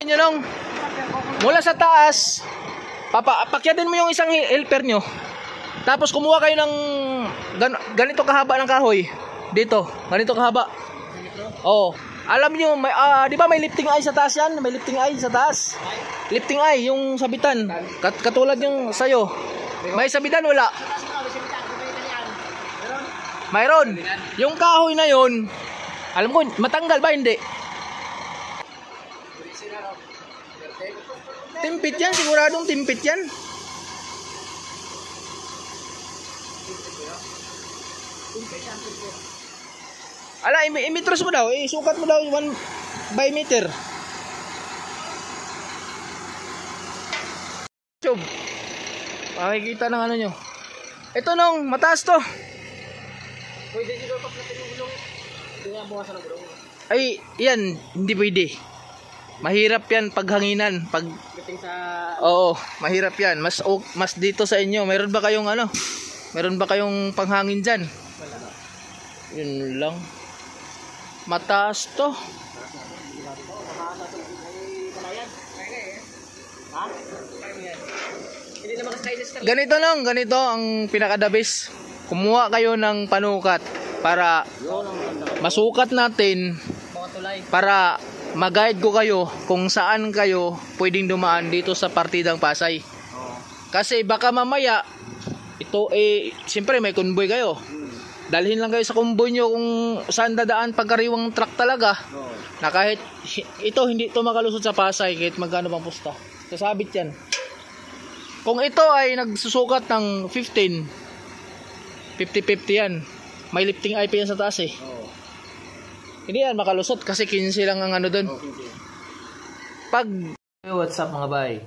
Nyo nung mula sa taas, pakyatin mo yung isang helper nyo. Tapos kumuha kayo ng ganito kahaba ng kahoy. Dito, ganito kahaba. Oo. Alam nyo, di ba may lifting eye sa taas yan? May lifting eye sa taas. Lifting eye, yung sabitan. Katulad yung sayo. May sabitan, wala. Mayroon. Yung kahoy na yun, alam ko, matanggal ba? Hindi. Timpit yan, siguradong timpit yan. Ala, imetros mo daw, sukat mo daw 1 by meter. Tube. Makikita ng ano nyo. Ito nung, mataas to. Pwede dito pag natin yung gulong. Hindi nga bukasan ng gulong. Ay, yan, hindi pwede. Mahirap yan paghanginan, pag sa... Oo, mahirap yan. Mas dito sa inyo. Meron ba kayong ano? Meron ba kayong panghangin diyan? Wala. Yun lang. Mataas to. Ganito lang, ganito ang pinakadabis. Kumuha kayo ng panukat para masukat natin, para mag-guide ko kayo kung saan kayo pwedeng dumaan dito sa partidang Pasay. Kasi baka mamaya ito siyempre may convoy kayo. Dalhin lang kayo sa convoy nyo kung saan dadaan pagkariwang truck talaga. Na kahit ito hindi ito makalusot sa Pasay kahit magkano pang pusta. Sasabit yan. Kung ito ay nagsusukat ng 50-50 yan. May lifting IP yan sa taas eh. Hindi yan makalusot kasi 15 lang ang ano doon. Pag what's up mga bay?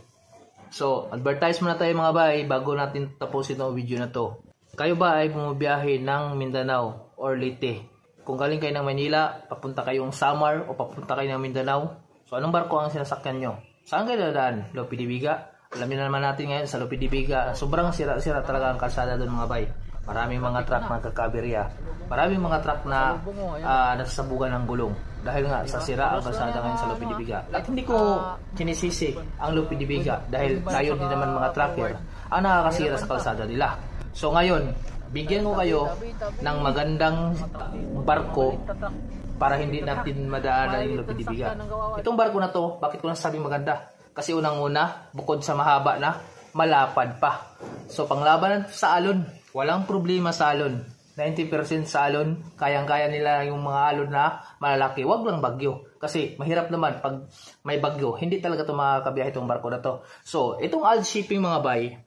So, advertise muna tayo mga bay bago natin tapusin ang video na to. Kayo ba ay bumabiyahe ng Mindanao or Leyte? Kung galing kayo ng Manila, papunta kayong Samar o papunta kayo ng Mindanao. So, anong barko ang sinasakyan nyo? Saan kayo dadaan? Lope de Viga? Alam niyo naman natin ngayon sa Lope de Viga, sobrang sira-sira talaga ang kalsada doon mga bay. Maraming mga truck na kakaberya. Maraming mga truck na nasasabugan ng gulong. Dahil nga sa sira ang kalsada ngayon sa Lope de Viga. At hindi ko sinisisi ang Lope de Viga dahil tayo din naman mga trucker ang nakakasira sa kalsada nila. So ngayon, bigyan ko kayo ng magandang barko para hindi natin madaanan yung Lope de Viga. Itong barko na to, bakit ko nasabing maganda? Kasi unang-una, bukod sa mahaba na, malapad pa. So panglaban sa alon, walang problema sa alon. 90% sa alon, kayang-kaya nila yung mga alon na malalaki. Wag lang bagyo. Kasi mahirap naman pag may bagyo. Hindi talaga ito makakabiyahe itong barko na to. So, itong Alj Shipping mga bay,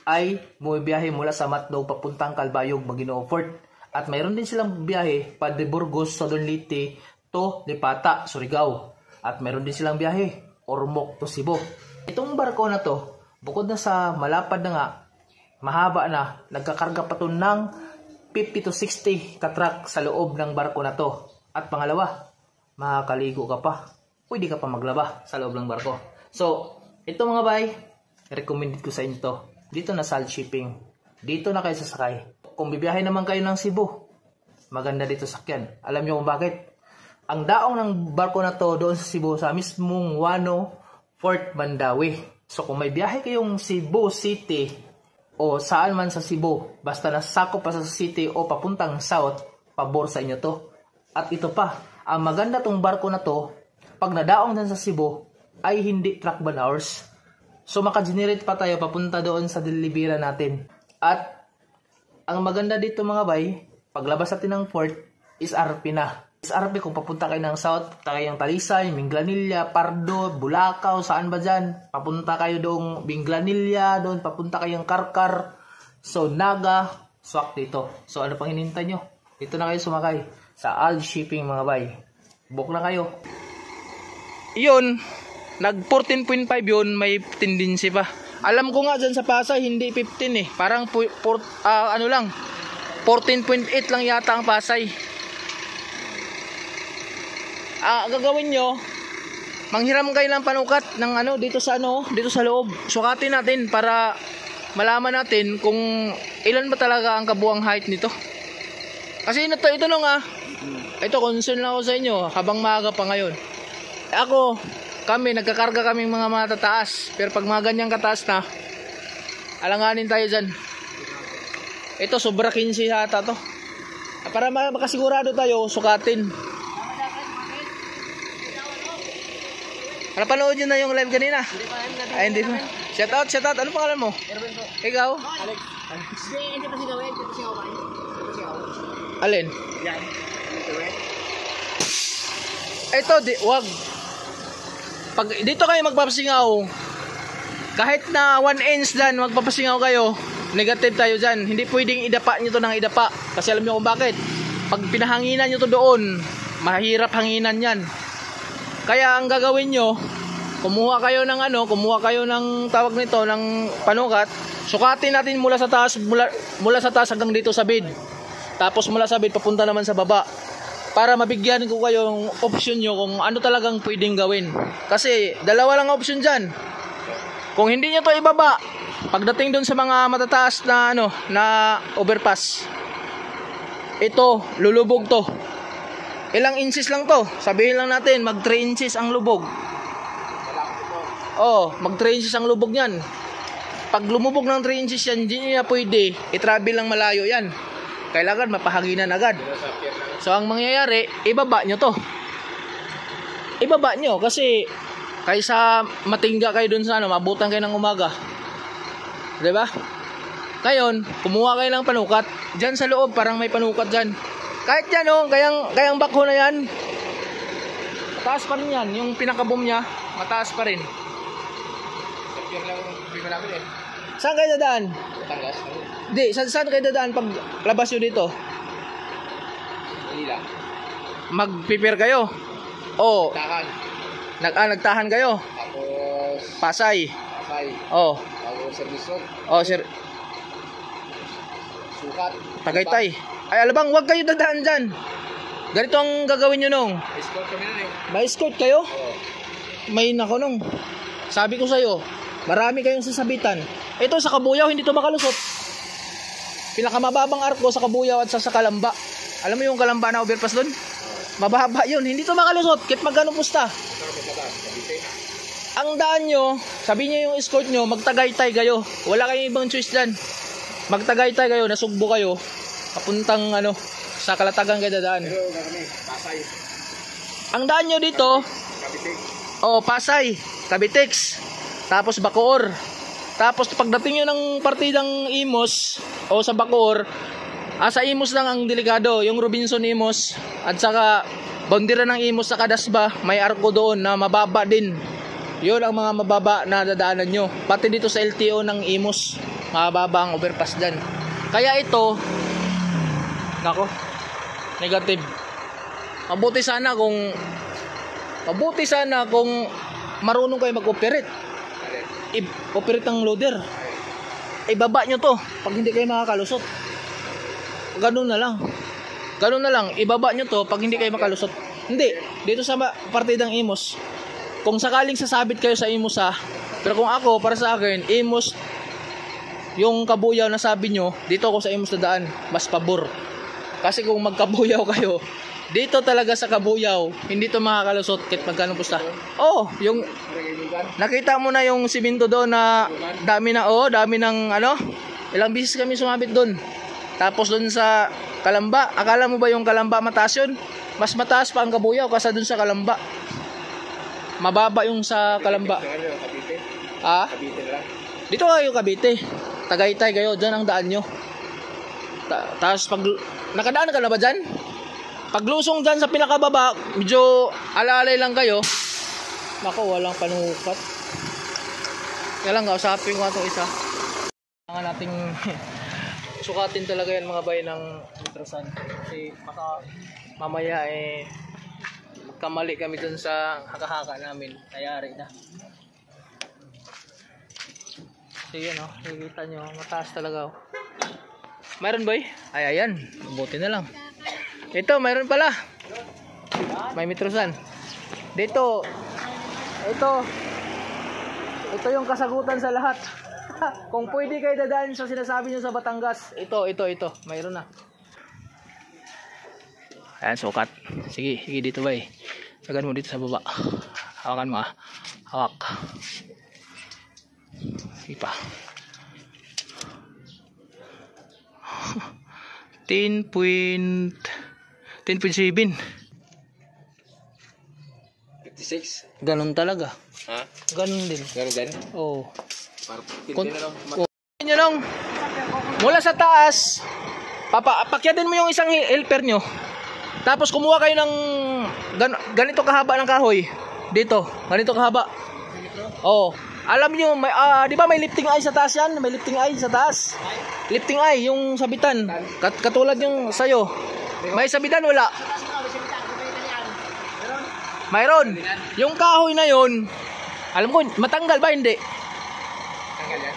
ay bumibiyahe mula sa Matnog papuntang Calbayog, Maguinoo Fort. At mayroon din silang biyahe pa de Burgos, Southern Leyte to Lipata, Surigao. At mayroon din silang biyahe Ormoc to Cebu. Itong barko na to, bukod na sa malapad na nga, mahaba na, nagkakarga pa to ng 50 to 60 katrak sa loob ng barko na to. At pangalawa, makakaligo ka pa. Pwede ka pa maglaba sa loob ng barko. So, ito mga bay, recommended ko sa inyo to. Dito na sa Alj Shipping. Dito na kayo sasakay. Kung bibiyahe naman kayo ng Cebu, maganda dito sakyan. Alam nyo kung bakit? Ang daong ng barko na to doon sa Cebu, sa mismong Wano, Fort Mandawi. So kung may biyahe kayong Cebu City o saan man sa Cebu, basta nasakop pa sa city o papuntang south, pabor sa inyo to. At ito pa, ang maganda tong barko na to, pag nadaong din sa Cebu, ay hindi truck ban hours. So maka-generate pa tayo papunta doon sa delivery natin. At ang maganda dito mga bay, paglabas natin ng port, is RP na. Is RP kung papunta kayo ng south, kayong Talisay, Minglanilla, Pardo, Bulacau, saan ba dyan? Papunta kayo doong Minglanilla, doon papunta kayong Karkar, so Naga, swak dito. So ano pang hinintay nyo? Dito na kayo sumakay sa Alj Shipping mga bay. Book na kayo. Yun, nag 14.5 yun, may tendency pa. Alam ko nga dyan sa Pasay, hindi 15 eh. Parang ano lang, 14.8 lang yata ang Pasay. Gagawin nyo, manghiram kayo ng panukat ng ano dito sa loob. Sukatin natin para malaman natin kung ilan ba talaga ang kabuang height nito. Kasi ito nung ito concern lang ako sa inyo habang maaga pa ngayon. Ako, kami, nagkakarga kaming mga matataas. Pero pag mga ganyang kataas na, alanganin tayo dyan. Ito, sobra 15 yata to. Para makasigurado tayo, sukatin. Napanood nyo na yung live kanina? Hindi pa namin Ay, hindi pa. Shout out. Ano pangalan mo? Erwin po. Ikaw? Alex. Hindi pa sigaw eh. Hindi pa sigaw kayo. Hindi pa sigaw. Alin? Yan. Ito, wag. Pag dito kayo magpapasingaw, kahit na 1 inch dyan, magpapasingaw kayo, negative tayo dyan. Hindi pwedeng idapa nyo to ng idapa. Kasi alam nyo kung bakit. Pag pinahanginan nyo to doon, mahirap hanginan yan. Kaya ang gagawin nyo, kumuha kayo ng tawag nito, ng panukat. Sukatin natin mula sa taas, mula sa taas hanggang dito sa bid. Tapos mula sa bid, papunta naman sa baba. Para mabigyan ko kayo ng option nyo kung ano talagang pwedeng gawin. Kasi dalawa lang option dyan. Kung hindi nyo to ibaba, pagdating dun sa mga matataas na na overpass, ito, lulubog to. Ilang inches lang to. Sabihin lang natin, mag 3 inches ang lubog. Oh, mag 3 inches ang lubog niyan. Pag lumubog ng 3 inches yan, hindi niya pwede i-travel lang malayo yan. Kailangan mapahanginan agad. So, ang mangyayari, ibaba nyo to. Ibaba nyo kasi kaysa matingga kayo dun sa mabutan kayo ng umaga. Diba? Ngayon, kumuha kayo ng panukat. Diyan sa loob, parang may panukat dyan. Kahit yan, kayang bakho na yan. Mataas pa rin yan. Yung pinakaboom niya, mataas pa rin. Saan kayo dadaan? Di, saan kayo dadaan pag labas nyo dito? Magpipir kayo? O, nagtahan kayo? Tapos, Pasay. O, sir. sukat. Tagaytay. Ay, alabang, wag kayo dadaan dyan. Ganito ang gagawin nyo nung. Escort kami na eh. May escort kayo? Oo. May nako nung. Sabi ko sa'yo, marami kayong sasabitan. Ito sa Kabuyaw, hindi to makalusot. Pinakamababang arko sa Kabuyaw at sa Kalamba. Alam mo yung Kalamba na overpass doon? Mababa yun. Hindi to makalusot. Kahit magkano pusta. Ang daan nyo, sabi nyo yung escort nyo, magtagaytay kayo. Wala kayong ibang choice dyan. Magtagaytay kayo, nasugbo kayo. Papuntang sa Kalatagan kayo dadaan. Ang daan nyo dito, Pasay, Cavitex, tapos Bacoor. Tapos pagdating nyo ng partidang Imos o sa Bacoor, sa Imos lang ang delikado, yung Robinson Imos at saka boundary ng Imos sa Kadasba, may arko doon na mababa din. Yun ang mga mababa na dadaanan nyo. Pati dito sa LTO ng Imos, mababa ang overpass dyan. Kaya ito, nako, negative. Mabuti sana kung marunong kayo mag-operate. I-operate ang loader. Ibaba nyo to pag hindi kayo makakalusot. Ganun na lang. Ibaba nyo to pag hindi kayo makalusot. Hindi. Dito sa partidang Imos, kung sakaling sasabit kayo sa Imos pero kung ako, para sa akin, Imos, yung Kabuyaw na sabi nyo, dito ako sa Imos dadaan. Mas pabor. Kasi kung magkabuyaw kayo, dito talaga sa Kabuyaw, hindi to makakalusot kahit magkano pusta. Yung nakita mo na yung simento doon na dami ng ilang bisis kami sumabit doon. Tapos doon sa Kalamba, akala mo ba yung Kalamba mataas yun? Mas mataas pa ang Kabuyaw kaysa doon sa Kalamba. Mababa yung sa Kalamba. Dito kayo Cavite. Tagaytay kayo, dyan ang daan nyo. Tapos pag nakadaan ka na ba dyan? Paglusong dyan sa pinakababa, medyo alalay lang kayo. Nako, walang panukat. Kaya lang, kausapin ko itong isa. Kailangan nating sukatin talaga yan mga bayan ng Mitrasan. Kasi baka mamaya magkamali kami dun sa haka-haka namin. Nayari na. So yun nakikita nyo, mataas talaga Mayroon boy? Ay, ayan. Mabuti na lang. Ito, mayroon pala. May Mitrasan. Dito. Ito yung kasagutan sa lahat. Kung pwede kayo dadaan sa sinasabi nyo sa Batangas, ito. Mayroon na. Ayan, sukat. Sige dito boy. Tagan mo dito sa baba. Hawakan mo ah. Hawak. Sige pa. 10.7. 56. Ganun talaga. Ha? Ganun din. Ganun din? Oo. Parang Kun- na lang. Nyo lang. Mula sa taas, pakyatin mo yung isang helper nyo. Tapos kumuha kayo ng ganito kahaba ng kahoy. Dito, ganito kahaba. Oo. Alam nyo, may, di ba may lifting eye sa taas yan? May lifting eye sa taas. Lifting eye, yung sabitan. Katulad yung sayo. May sabitan, wala. Mayroon. Yung kahoy na yon, alam ko, matanggal ba? Hindi. Tanggal yan?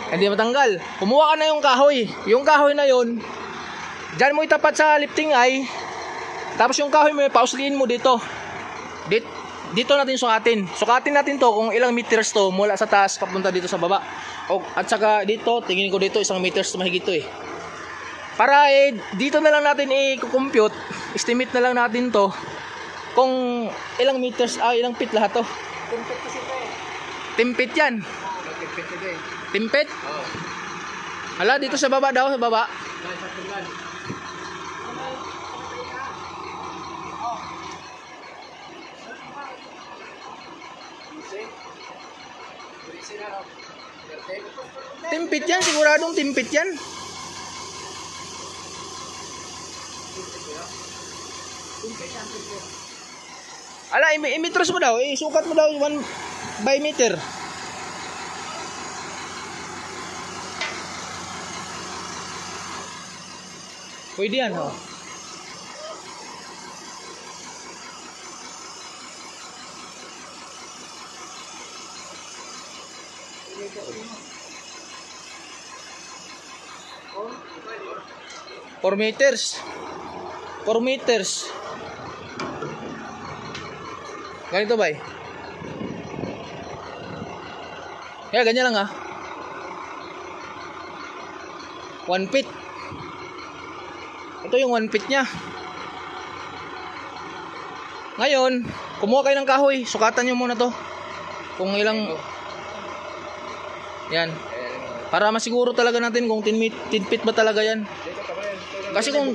Hindi matanggal. Kumuha ka na yung kahoy. Yung kahoy na yon, dyan mo itapat sa lifting eye. Tapos yung kahoy mo, pausliin mo dito. Dito natin sukatin. Sukatin natin to kung ilang meters to mula sa taas papunta dito sa baba. At saka dito, tingin ko dito, 1 meters mahigit to eh. Para dito na lang natin i-compute, estimate na lang natin to kung ilang meters, ilang feet lahat to. Timpit kasi ito eh. Timpit yan. Timpit ito eh. Timpit? Oo. Hala, dito sa baba daw, sa baba. Dahil sa tingnan. Timpit yan, siguradong timpit yan. Ala, imetros mo daw, sukat mo daw 1 by meter. Pwede yan, oh. Four meters. 4 meters. Ganito ba eh? Kaya ganyan lang ah. 1 feet. Ito yung 1 feet nya. Ngayon, kumuha kayo ng kahoy. Sukatan nyo muna to. Kung ilang... Yan. Para masiguro talaga natin kung 10 feet ba talaga yan. Kasi kung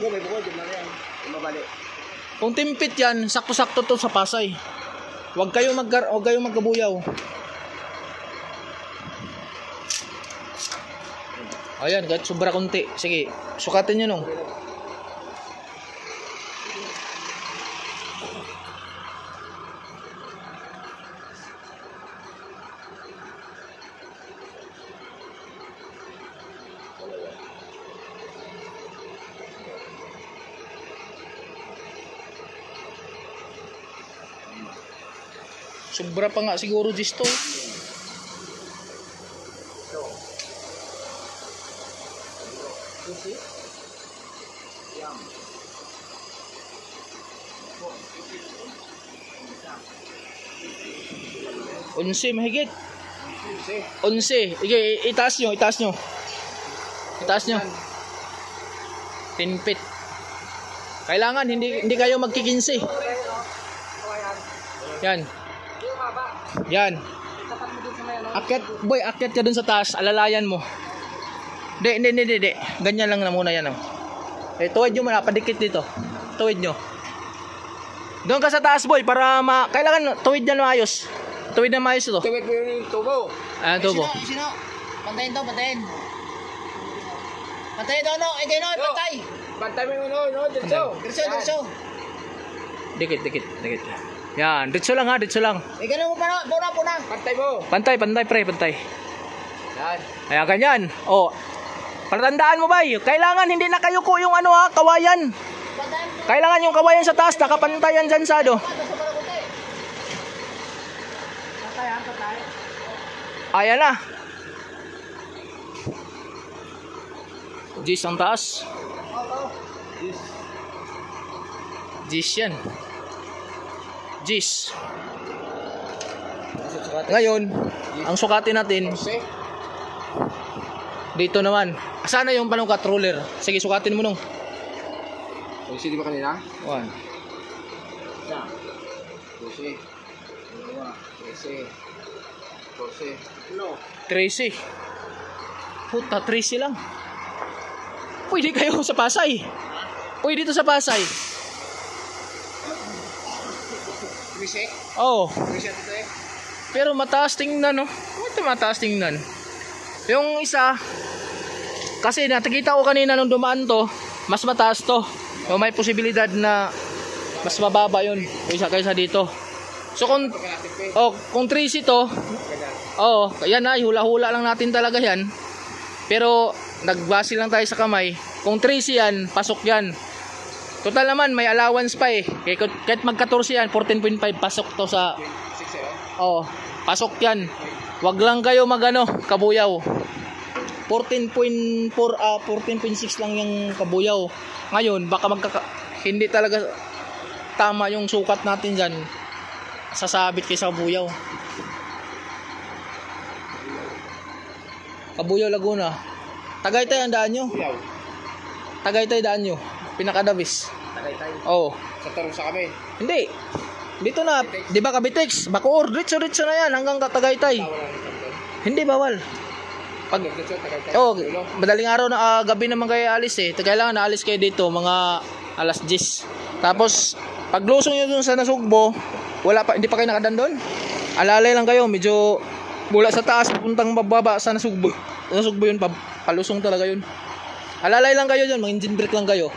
10 feet yan, sakto-sakto to sa Pasay. Huwag kayong magkabuyaw. Ayan, kahit sobra konti. Sige, sukatin nyo nung. Sobra pa nga siguro disto. Onse mahigit. 11. Itaas nyo. 10 feet. Kailangan hindi kayo magkikinsi. Yan. Akyat ka dun sa taas, alalayan mo. Hindi. Ganyan lang na muna yan. Tuwid nyo muna, padikit dito. Tuwid nyo. Doon ka sa taas, boy, para kailangan tuwid na maayos. Tuwid na maayos ito. Tuwid mo yung tubo. Ayan, tubo. Sino? Pantayin to, pantayin. Pantayin to, no? Ikaw no, pantay. Pantay mo yung no, dito. Dirso. Dikit. Yan, ditso lang ha, ditso lang. Ikaw na mo puna. Pantay mo. Pantay, pre, pantay. Yan. Ayan, ganyan. Patandaan mo ba, kailangan hindi nakayuko yung kawayan. Pantayin. Kailangan yung kawayan sa taas, nakapantayan dyan sa Pantay. Ayan na. Gis ang taas. Gis yan. Gis. Ngayon, ang sukatin natin dito naman. Sana yung panukat roller. Sige, sukatin mo nung. Kung di ba kanina? 1. Kusi. 13. Puta, 13 lang. Pwede kayo sa Pasay. Pwede dito sa Pasay. Oo. Pero mataas tingnan, no? Ito mataas tingnan. Yung isa, kasi nakita ko kanina nung dumaan to, mas mataas to. So may posibilidad na mas mababa yun kaysa dito. So kung 13 to, yan na, hula-hula lang natin talaga yan. Pero nagbase lang tayo sa kamay. Kung 13 yan, pasok yan. Total naman may allowance pa eh. Kahit magka-14 yan, 14.5 pasok to sa pasok yan. Wag lang kayo magano, kabuyaw. 14.4 14.6 lang yung kabuyaw. Ngayon, baka hindi talaga tama yung sukat natin diyan. Sasabit kayo sa kabuyaw. Kabuyaw Laguna. Tagaytay ang daan nyo. Tagaytay daan nyo. Pinakadabis. Tagaytay. Oo. Sa Tarusa kami. Hindi. Dito na, di ba Cavitex? Bacoor, diretso na yan hanggang Tagaytay. Hindi bawal. Pag madaling araw na gabi naman kayo alis eh. Kailangan na alis kayo dito mga alas 10. Tapos pag lusong nyo dun sa Nasugbo, hindi pa kayo nakadaan doon. Alalay lang kayo, medyo mula sa taas puntang bababa sa Nasugbo. Nasugbo yun, palusong talaga yun. Alalay lang kayo dyan, mag-engine brake lang kayo.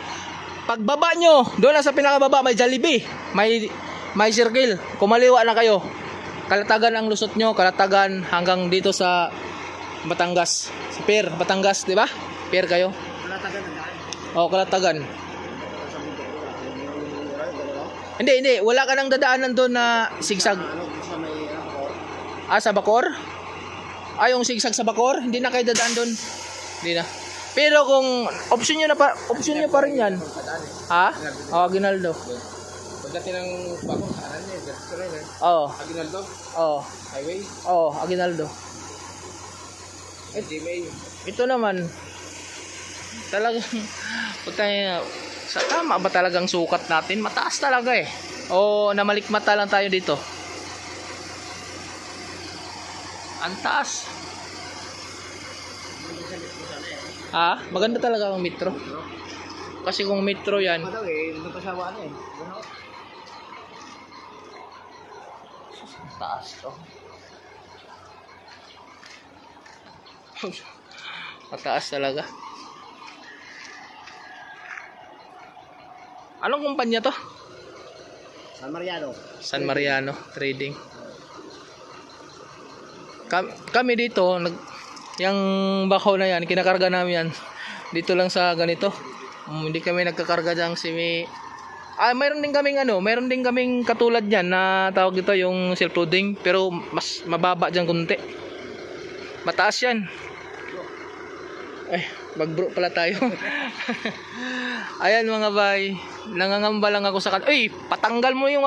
Pag baba nyo, doon na sa pinakababa may Jollibee, may circle. Kumaliwa na kayo. Kalatagan ang lusot nyo, Kalatagan hanggang dito sa Batangas. Sa Pier, Batangas, di ba? Pier kayo. Kalatagan ang daan. Kalatagan. Hindi, wala ka nang dadaanan doon na sigsag. Sa Bacoor? Yung sigsag sa Bacoor, hindi na kayo dadaan doon. Hindi na. Pero kung option nyo pa rin yan. Aguinaldo. Pagdating ng Bacoor, saan niya? Dito rin eh. Aguinaldo? Highway? Aguinaldo. Gmail. Ito naman, talagang, sa tama ba talagang sukat natin? Mataas talaga eh. O namalikmata lang tayo dito? Ang taas. Maganda talaga ang metro. Kasi kung metro yan, Madaw eh, hindi pa siya ano eh. taas to. Mataas talaga. Anong kumpanya to? San Mariano Trading. Kami dito, yung bakaw na yan, kinakarga namin yan. Dito lang sa ganito. Hindi kami nagkakarga dyan mayroon din kaming katulad yan na tawag dito yung self-loading, pero mas mababa dyan kunti. Mataas yan. Magbro pala tayo. Ayan mga bay, nangangamba lang ako sa patanggal mo yung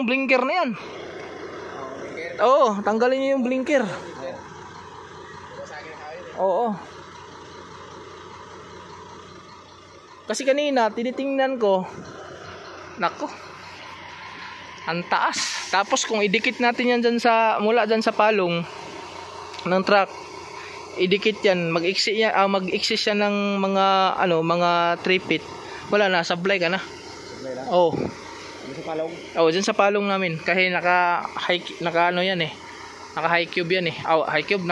blinker na yan. Tanggalin niyo yung blinker. Oo. Kasi kanina tinitingnan ko, nako, ang taas. Tapos kung idikit natin yan mula dyan sa palong ng truck, idikit yan, mag-exit siya ng mga 3 feet. Wala na, sablay ka na. Dyan sa palong namin. Kasi naka yan eh. Naka high cube yan eh. High cube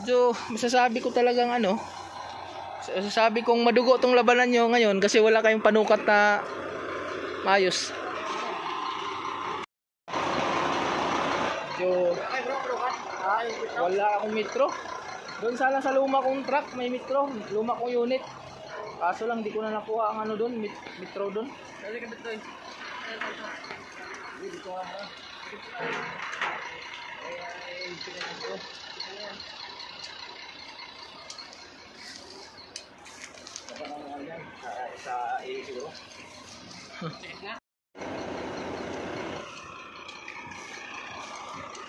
So, masasabi ko talagang masasabi kong madugo tong labanan nyo ngayon kasi wala kayong panukat na maayos. So, wala akong metro. Doon sana sa luma kong truck may metro, luma kong unit. Kaso lang di ko na nakuha ang doon, metro doon.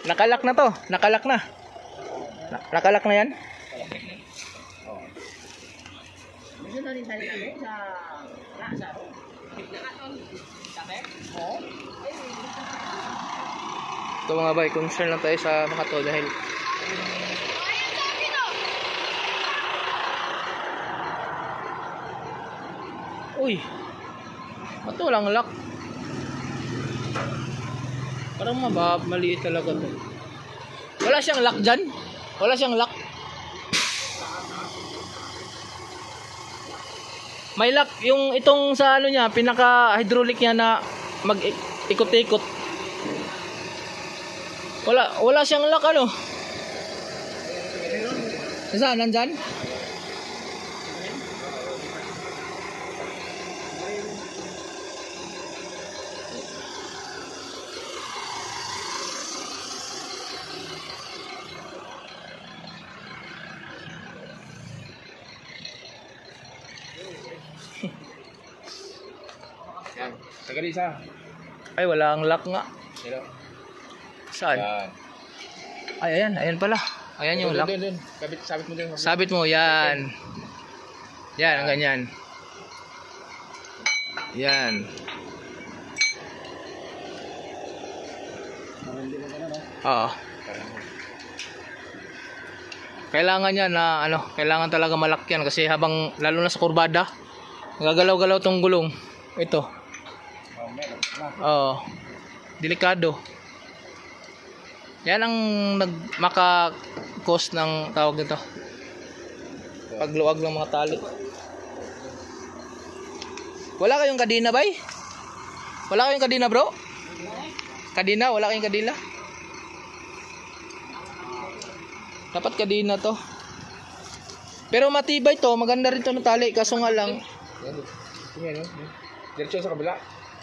Nakalak na to, nakalak na. Nakalak na yan. Gusto na rin tayo sa Ito mga bay, concern lang tayo sa mga to dahil uy, ito lang lock. Parang maliit talaga to. Wala siyang lock dyan. Wala siyang lock. May lock yung itong sa ano niya, pinaka hydraulic niya na mag-ikot-ikot. Wala siyang lock ano. Saan nandyan? Yan. Tagal isa. Ay, wala ang lock nga. Pero, Saan? yan. Ay, ayan pala. Ayan yung lock. Doon. Sabit mo din. Sabit mo, yan. Yan, ang ganyan. Yan. Oo. Kailangan yan na kailangan talaga malakyan kasi habang lalo na sa kurbada, gagalaw-galaw tong gulong. Ito. Oo. Delikado. Yan ang maka-cause ng tawag nito. Pagluwag ng mga tali. Wala kayong kadina, bay? Wala kayong kadina, bro? Kadina? Wala kayong kadina? Dapat kadina to. Pero matibay to, maganda rin to ng tali, kaso nga lang. Yan. Diretso sa kabila.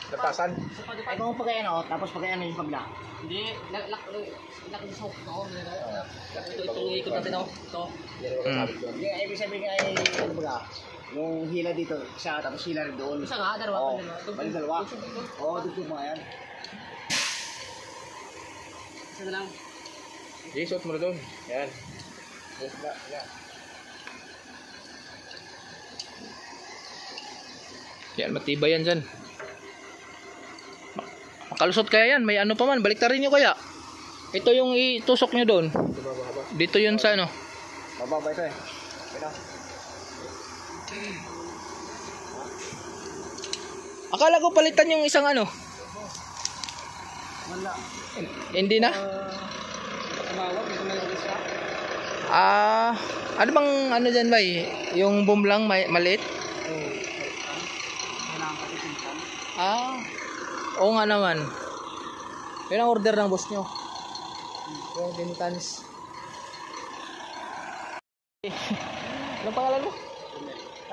Natasan. Ay, kung pagkaya ano, tapos pagkaya ano yung pagla. Hindi, lak sa hook ako. Ito ikot natin ako. Ito. Hindi, ibig sabihin ay, ano ba, yung hila dito, isa, tapos hila rin doon. Isa nga, dalawa. Oo, bali dalawa. Oo, dito mga yan. Isa na lang. Isot mo na doon. Yan. Yan. Yan, matibay yan dyan. Makalusot kaya yan. May ano pa man. Baliktarin nyo kaya. Ito yung itusok nyo doon. Dito yun sa ano. Mababa ito eh. Kaya. Akala ko palitan yung isang ano. Wala. Hindi na. Tumawag, ito na yung isa. Ano bang ano dyan ba yung boom lang maliit? Oo. Kailangan kasi pinsan. Oo nga naman. Yun ang order ng boss nyo. Yung Bentanis. Anong pangalan mo?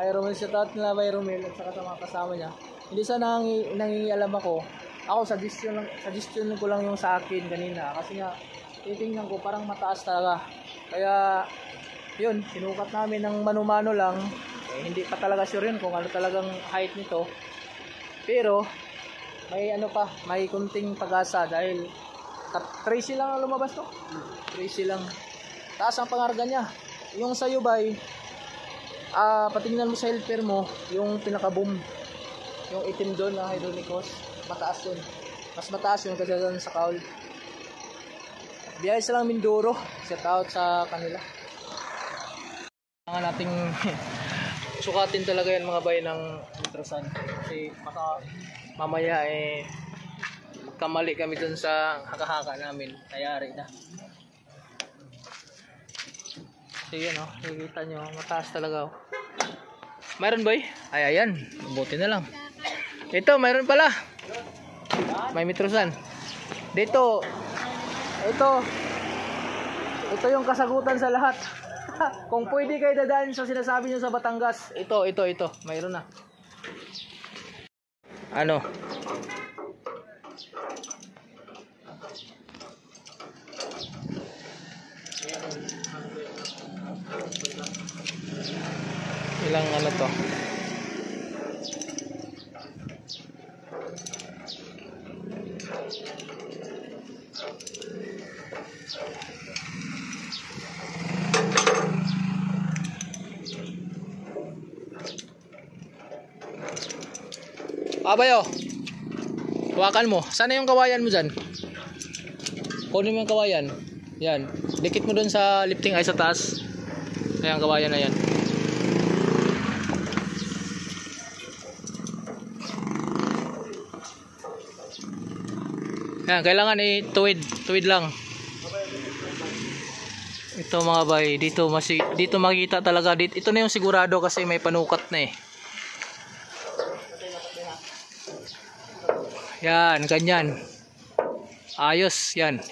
Ay, Romel. Shout out nila by Romel at saka sa mga kasama niya. Hindi sa nangingialam ako. Ako, suggestion ko lang yung sa akin kanina. Kasi nga, titingnan ko parang mataas talaga. Kaya, yun, sinukat namin ng mano-mano lang. Hindi pa talaga sure yun kung ano talagang height nito. Pero, may ano pa, may kunting pag-asa dahil 13 lang ang lumabas to. 13 lang. Taas ang pangarga niya. Yung sa Yubay, patingnan mo sa helper mo, yung pinaka-boom. Yung itim doon na hydraulic hose, mataas yun. Mas mataas yun kasi doon sa kaul. Biyay sa lang Mindoro. Shout out sa kanila. Kailangan nating sukatin talaga yan mga bay ng Nitrosan. Kasi baka mamaya magkamali kami dun sa haka-haka namin. Kayari na. So yan o. Nakikita nyo. Mataas talaga o. Mayroon boy? Ay ayan. Mabuti na lang. Ito mayroon pala. May Nitrosan. Dito. Ito yung kasagutan sa lahat. Kung pwede kayo dadaan sa sinasabi nyo sa Batangas, ito. Mayroon na. Ano? Ilang ano to? Abayo. Hawakan mo. Sana yung kawayan mo dyan. Kunin mo yung kawayan. Yan. Dikit mo dun sa lifting ay sa taas. Ayan, kawayan na yan. Yan, kailangan tuwid. Tuwid lang. Ito mga bay, dito makita talaga dito. Ito na yung sigurado kasi may panukat na eh. Yan, ganyan. Ayos, yan.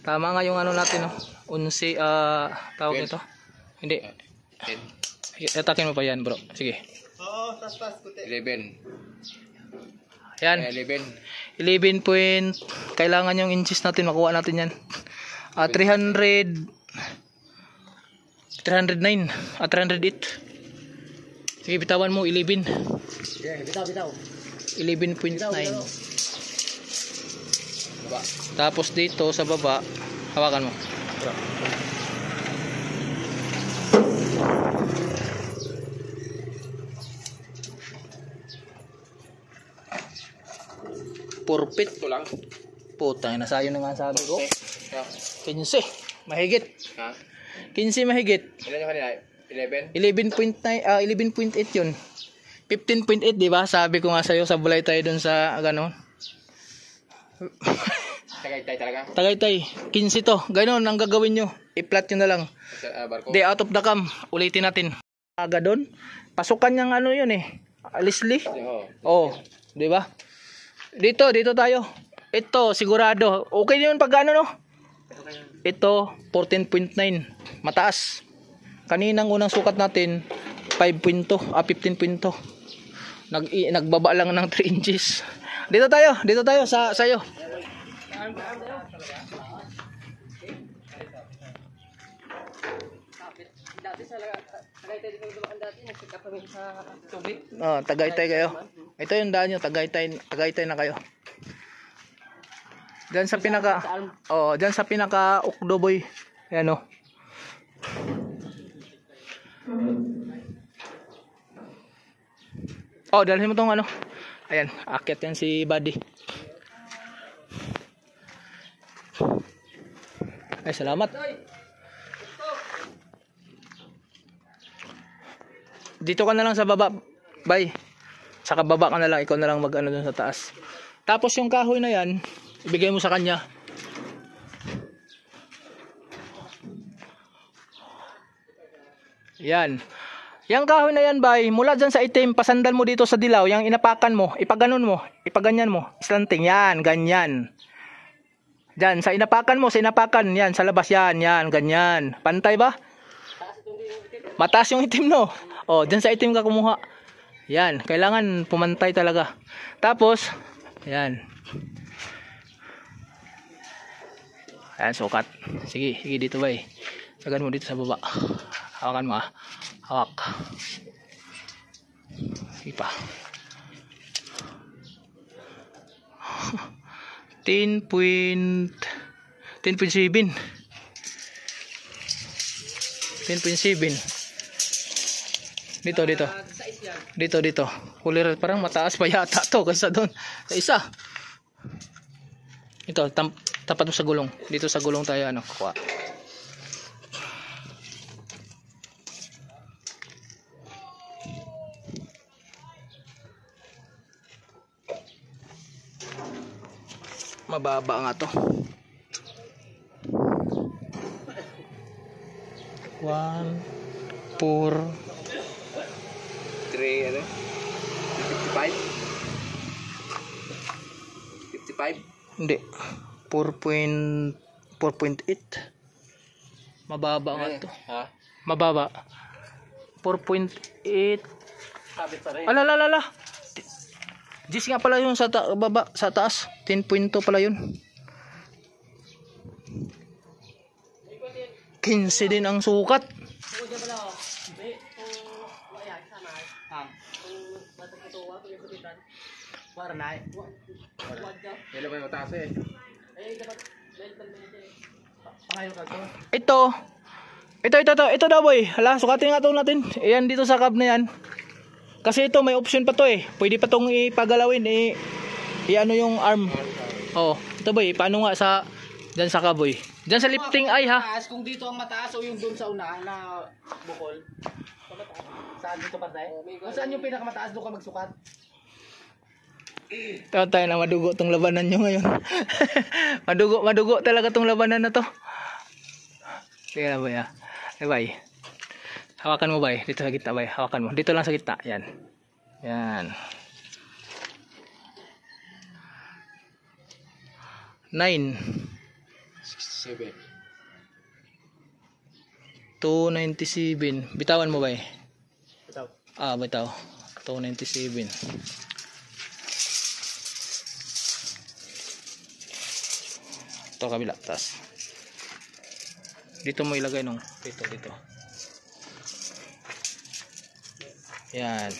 Tama nga yung ano natin, no? Tawag nito. Hindi. Atakin mo pa yan, bro. Sige. Oo, tas. 11. Yan. 11. 11 point. Kailangan yung inches natin, makuha natin yan. 309. 308. Sige, bitawan mo 11. Bitaw. 11.9. Baba. Tapos dito sa baba, hawakan mo. Purpit. Ito lang. Putang ina, sayo na nga sabi ko. Yeah. 15. Mahigit. Ha? 15 mahigit. Ilan yung kanina? 11? 11.8 yun. 15.8, di ba? Sabi ko nga sa'yo, sabulay tayo dun sa gano'n. Tagaytay talaga? Tagaytay, 15 to. Gano'n ang gagawin nyo. I-flat nyo na lang. Sa barko? Di, out of the cam. Ulitin natin. Aga doon. Pasukan niyang ano yun eh. Alisli. Oo. Oh, di ba? Dito tayo. Ito, sigurado. Okay yun pag ano, no? Ito, 14.9. Mataas. Kaninang unang sukat natin, 15.2. Nagbaba lang ng 3 inches. Dito tayo sa'yo. Dati sa Tagaytay din kami dumaan dati, nagsikat kami sa tubig. Oh, Tagaytay kayo. Ito yung daan nyo, Tagaytay na kayo. Diyan sa pinaka Ukdoboy. Ayan, oh. Oh, dalhin mo tong ano. Ayan, akyat yan si Buddy. Ay, salamat. Dito ka na lang sa baba, bay. Saka baba ka na lang, ikaw na lang mag-ano dun sa taas. Tapos yung kahoy na yan, ibigay mo sa kanya. Yan. Yang kahoy na yan, bay, mula dyan sa itim, pasandal mo dito sa dilaw, yung inapakan mo, ipaganon mo, ipaganyan mo, slanting, yan, ganyan. Dyan, sa inapakan mo, yan, sa labas, yan, ganyan. Pantay ba? Mataas yung itim, no? O, dyan sa itim ka kumuha. Yan, kailangan pumantay talaga. Tapos, yan. Ayan, sukat. Sige, dito, bay. Sagan mo dito sa baba. Hawakan mo, ah. Hawak. Sige pa. 10.7. Dito. Kulir, parang mataas pa yata to kasi doon. Sa isa. Ito, tapat mo sa gulong. Dito sa gulong tayo kuha. Mababa nga to. 1, 4, 3, ano? 55? hindi. 4.8. Mababa nga to. Ha? Mababa. 4.8. Sabit pa rin. Alalala. Gis nga pala yung sa baba, sa taas. 10.2 pala yun. 15 din ang sukat. Kailan ba yung mataas eh? Ito daw, boy. Hala, sukatin nga ito natin. Ayan dito sa cab na yan. Kasi ito may option pa to eh. Pwede pa tong ipagalawin ano yung arm. Oh, ito boy, paano nga sa diyan sa kaboy? Diyan sa lifting ay ha. Mataas, kung dito ang mataas o yung doon sa una na bukol. Saan dito pa tayo? Kung saan yung pinakamataas doon ka magsukat? Tayo na madugo tong labanan nyo ngayon. madugo talaga tong labanan na to. Sige na boy ha. Ay bay. Hawakan mo bay, dito sa gitna bay. Hawakan mo. Dito lang sa gitna. Yan. Yan. 9. 67. 297. Bitawan mo bay. Bitaw. Bitaw. 297. Ito kabila, tas. Dito mo ilagay nung dito. Yan.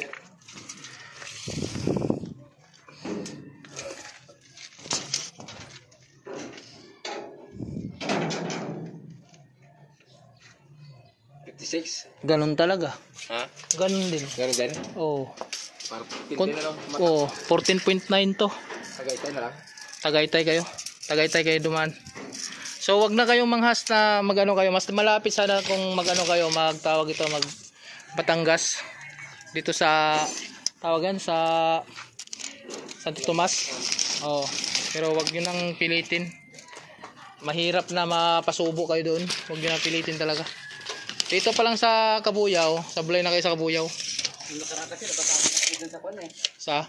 Ganun talaga. Ha? Ganun din. Ganun din? Oh. Parang Oh, 14.9 to. Tagaytay na lang. Tagaytay kayo dumaan. So wag na kayong manghas na magano kayo, mas malapit sana kung magano kayo, magtawag ito mag Batangas dito sa tawagan sa Santo Tomas. Oh, pero wag niyo nang pilitin. Mahirap na mapasubo kayo doon. Wag niyo nang pilitin talaga. Dito pa lang sa Kabuyaw, sablay na kayo sa Kabuyaw. Yung nakaraan kasi natatama na dyan sa kwan eh. Sa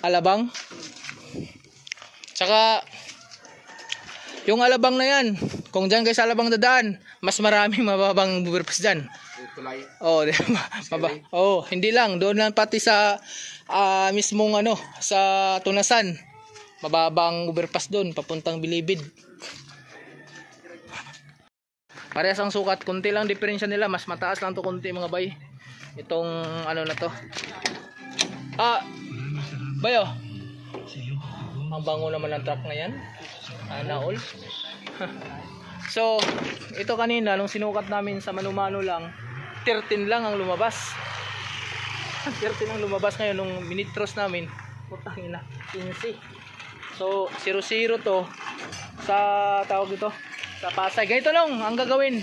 Alabang. Tsaka yung Alabang na yan, kung dyan kayo sa Alabang dadaan, mas maraming mababang overpass dyan. Tulay. Oh, hindi lang, doon lang pati sa mismong sa Tunasan. Mababang overpass doon papuntang Bilibid. Parehas ang sukat, kunti lang diferensya nila, mas mataas lang to kunti mga bay. Itong na to. Bayo. Ang bango naman ng truck na yan. All. So, ito kanina nung sinukat namin sa mano-mano lang, 13 lang ang lumabas. 13 ang lumabas ngayon nung minitros namin. Putang ina, 15. So, 0-0 to sa tawag ito. Sa Pasay. Ganito lang ang gagawin.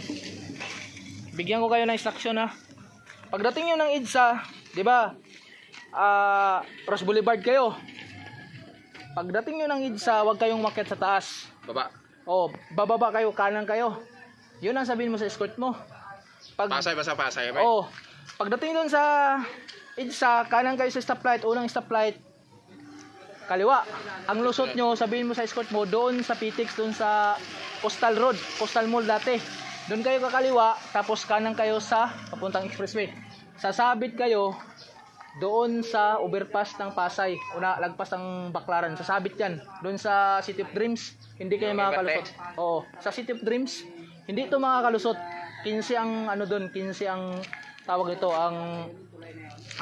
Bigyan ko kayo ng instruction ha. Pagdating nyo ng EDSA, di ba? Ross Boulevard kayo. Pagdating nyo ng EDSA, huwag kayong makyat sa taas. Baba. Oh, bababa kayo, kanan kayo. Yun ang sabihin mo sa escort mo. Pasay ba sa Pasay? May? Oh, pagdating doon sa EDSA, kanan kayo sa stoplight, unang stoplight, kaliwa. Ang lusot nyo, sabihin mo sa escort mo, doon sa PTX, doon sa Postal Road, Postal Mall dati. Doon kayo kakaliwa, tapos kanan kayo sa papuntang expressway. Sasabit kayo doon sa overpass ng Pasay. Una, lagpas ng Baklaran. Sasabit yan. Doon sa City of Dreams, hindi kayo makakalusot. Oo, sa City of Dreams, hindi ito makakalusot. 15 ang doon, 15 ang tawag ito, ang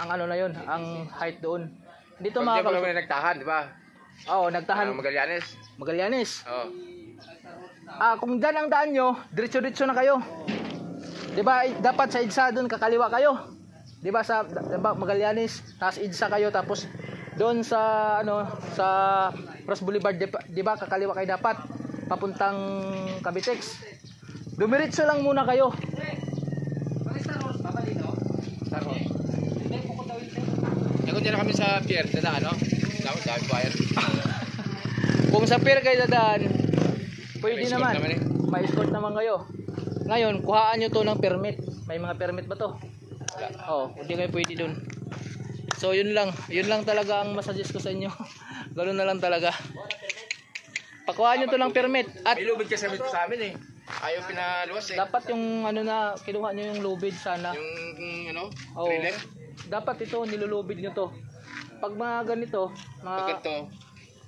na yun, ang height doon. Hindi ito makakalusot. Hindi nagtahan, di ba? Oo, nagtahan. Magallanes. Oo. Kung dyan ang daan nyo, diretso-diretso na kayo. Diba, dapat sa EDSA doon kakaliwa kayo. Diba, sa Magallanes, tapos EDSA kayo, tapos doon sa, sa Ross Boulevard, diba, kakaliwa kayo dapat, papuntang Cavitex. Dumiretso lang muna kayo. Kung dyan na kami sa pier, dadaan, dami wire. Kung sa pier kayo dadaan, pwede naman. May escort naman kayo. Ngayon, kuhaan nyo to ng permit. May mga permit ba to? Hindi kayo pwede dun. So, yun lang. Yun lang talaga ang masuggest ko sa inyo. Ganoon na lang talaga. Pakuhaan nyo to ng permit. At May lubid kasi sa amin eh. Ayaw pinaluwas eh. dapat yung kinuha nyo yung lubid sana. Yung trailer. Dapat ito, nilulubid nyo to. Pag mga ganito, Pagkat to,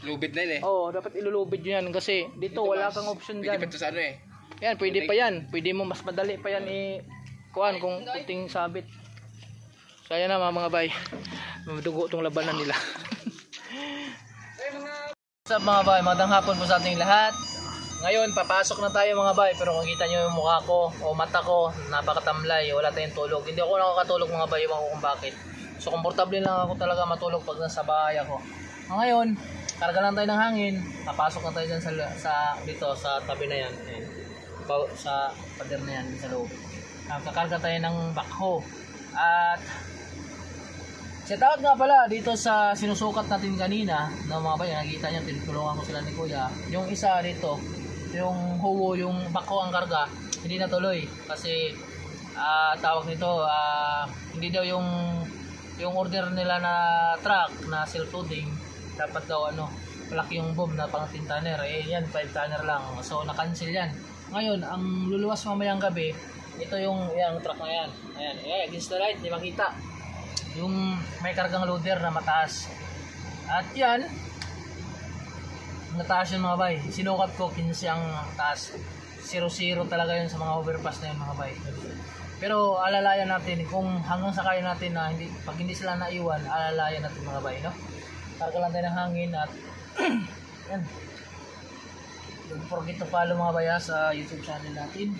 lubid na yun eh. dapat ilulubid nyo yan. Kasi dito wala kang option dyan. Pwede pa ito sa eh. Yan, pwede pa yan. Pwede mo mas madali pa yan kuhaan kung puting sabit. So ayan na mga bay. Madugo itong labanan nila. What's up mga bay? Magandang hapon po sa ating lahat. Ngayon, papasok na tayo mga bay. Pero kung kita nyo yung mukha ko o mata ko, napakatamlay. Wala tayong tulog. Hindi ako nakakatulog mga bay. Iwan ko kung bakit. So, komportable lang ako talaga matulog pag nasa bahay ako. Ngayon, karga lang tayo ng hangin, papasok na tayo dyan dito sa tabi na yan. Ayan. Sa pader na yan sa loob. Kakarga tayo ng backhoe. At shout out nga pala dito sa sinusukat natin kanina na mga bayan, nakikita nyo, tinutulungan ko sila ni Kuya. Yung isa dito, yung huwo, yung backhoe ang karga, hindi natuloy kasi tawag nito, hindi daw yung order nila na truck na self-loading, dapat daw malaki yung boom na pang 10 tonner, yan 5 tonner lang, so na-cancel yan. Ngayon, ang luluwas mamayang gabi, ito yung truck na yan, ayan, against the light, di makita yung may kargang loader na mataas, at yan mataas yung mga bay, sinukat ko 15 ang taas, 0-0 talaga yun sa mga overpass na yun mga bay. Pero alalayan natin kung hanggang sa kaya natin na pag hindi sila naiwan, alalayan natin mga bay, no? Karga lang tayo ng hangin at yan. Don't forget to follow mga bay sa YouTube channel natin.